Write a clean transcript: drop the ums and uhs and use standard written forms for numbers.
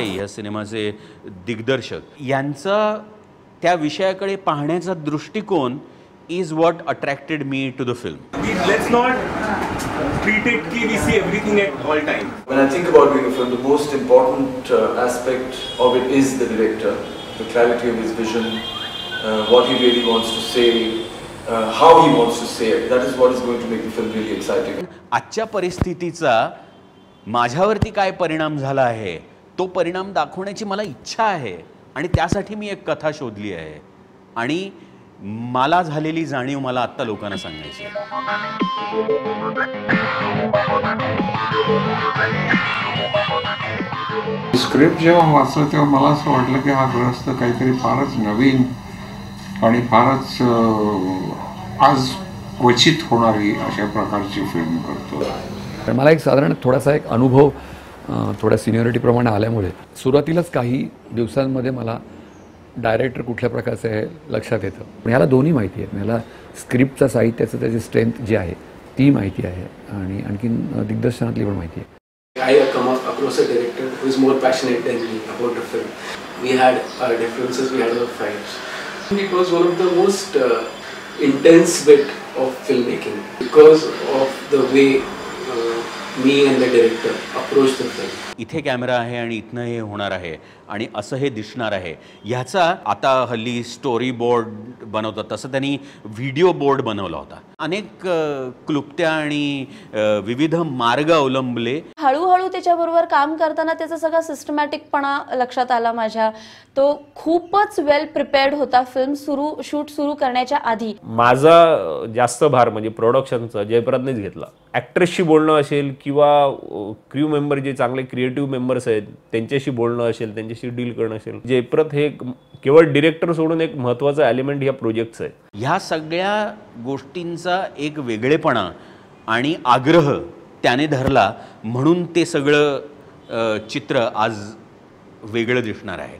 देसाई या सिनेमाचे दिग्दर्शक यांचा त्या विषयाकडे पाहण्याचा दृष्टिकोन is what attracted me to the film. Let's not treat it कि we see everything at all time. When I think about doing a film, the most important aspect of it is the director, the clarity of his vision, what he really wants to say, how he wants to say it. That is what is going to make the film really exciting. आजच्या परिस्थितीचा माझ्यावरती काय परिणाम झाला आहे तो परिणाम दाखवण्याची मला इच्छा आहे आणि त्यासाठी मी एक कथा शोधली आहे आणि मला झालेली जाणीव मला आत्ता लोकांना सांगायची आहे. स्क्रिप्ट जेव्हा वाचलं तेव्हा मला असं वाटलं की हा ग्रस्त काहीतरी फारच नवीन आणि फारच आज क्वचित होणारी अशा प्रकारची फिल्म करतो. मला एक साधारण थोडासा एक अनुभव थोड्या सिनियरिटीप्रमाणे आल्यामुळे सुरुवातीलाच काही दिवसांमध्ये मला डायरेक्टर कुठल्या प्रकारचं आहे लक्षात येतं. पण ह्याला दोन्ही माहिती आहे. मला स्क्रिप्टचं साहित्याचं त्याची स्ट्रेंथ जी आहे ती माहिती आहे आणि आणखीन दिग्दर्शनातली पण माहिती आहे. I come across a director who is more passionate than me about the film. We had our differences, we had our fights. It was one of the most intense bit of filmmaking because of the way me and the director approached the film. इथे camera आहे आणि इथनं हे होणार आहे आणि असं हे दिसणार आहे. ह्याचा आता हल्ली स्टोरी बोर्ड बनवतात तसं त्यांनी व्हिडिओ बोर्ड बनवला होता. अनेक क्लुप्त्या आणि विविध मार्ग अवलंबले. हळूहळू त्याच्याबरोबर काम करताना त्याचा सगळा सिस्टमॅटिकपणा लक्षात आला माझ्या. तो खूपच वेल प्रिपेअर्ड होता फिल्म शूट सुरू करण्याच्या आधी. माझा जास्त भार म्हणजे प्रोडक्शनचा जयप्रदनेच घेतला. ॲक्ट्रेसशी बोलणं असेल किंवा क्रू मेंबर जे चांगले क्रिएटिव्ह मेंबर्स आहेत त्यांच्याशी बोलणं असेल, त्यांच्याशी डील करणं असेल. जयप्रद हे केवळ डिरेक्टर सोडून एक महत्त्वाचा एलिमेंट या प्रोजेक्टचं आहे. ह्या सगळ्या गोष्टींचा एक वेगळेपणा आणि आग्रह त्याने धरला म्हणून ते सगळं चित्र आज वेगळं दिसणार आहे.